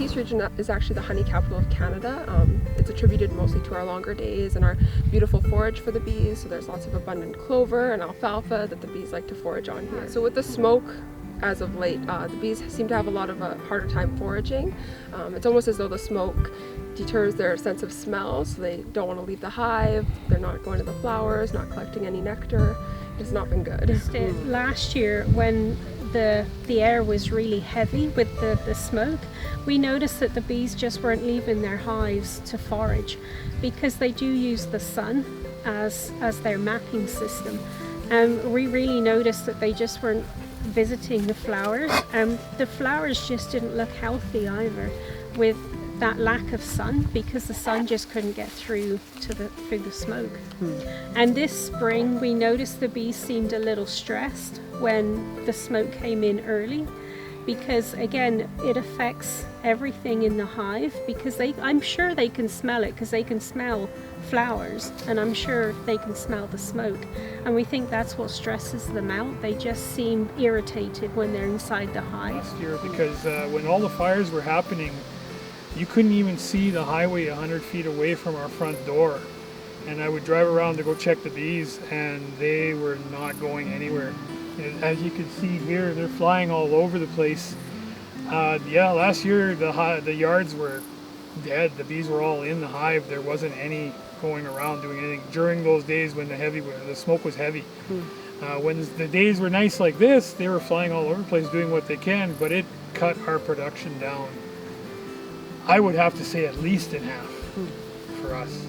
East region is actually the honey capital of Canada. It's attributed mostly to our longer days and our beautiful forage for the bees. So there's lots of abundant clover and alfalfa that the bees like to forage on here. So with the smoke, as of late, the bees seem to have a lot of a harder time foraging. It's almost as though the smoke deters their sense of smell, so they don't want to leave the hive, they're not going to the flowers, not collecting any nectar. It's not been good. Last year, when the air was really heavy with the smoke, we noticed that the bees just weren't leaving their hives to forage, because they do use the sun as their mapping system. We really noticed that they just weren't visiting the flowers. The flowers just didn't look healthy either with that lack of sun, because the sun just couldn't get through the smoke. And this spring we noticed the bees seemed a little stressed when the smoke came in early, because again it affects everything in the hive, because I'm sure they can smell it, because they can smell flowers, and I'm sure they can smell the smoke, and we think that's what stresses them out. They just seem irritated when they're inside the hive. Last year, because when all the fires were happening, you couldn't even see the highway 100 feet away from our front door, and I would drive around to go check the bees, and they were not going anywhere. And as you can see here, they're flying all over the place. Last year the yards were dead. The bees were all in the hive. There wasn't any going around doing anything during those days when the smoke was heavy. When the days were nice like this, they were flying all over the place doing what they can, but it cut our production down. I would have to say at least in half for us.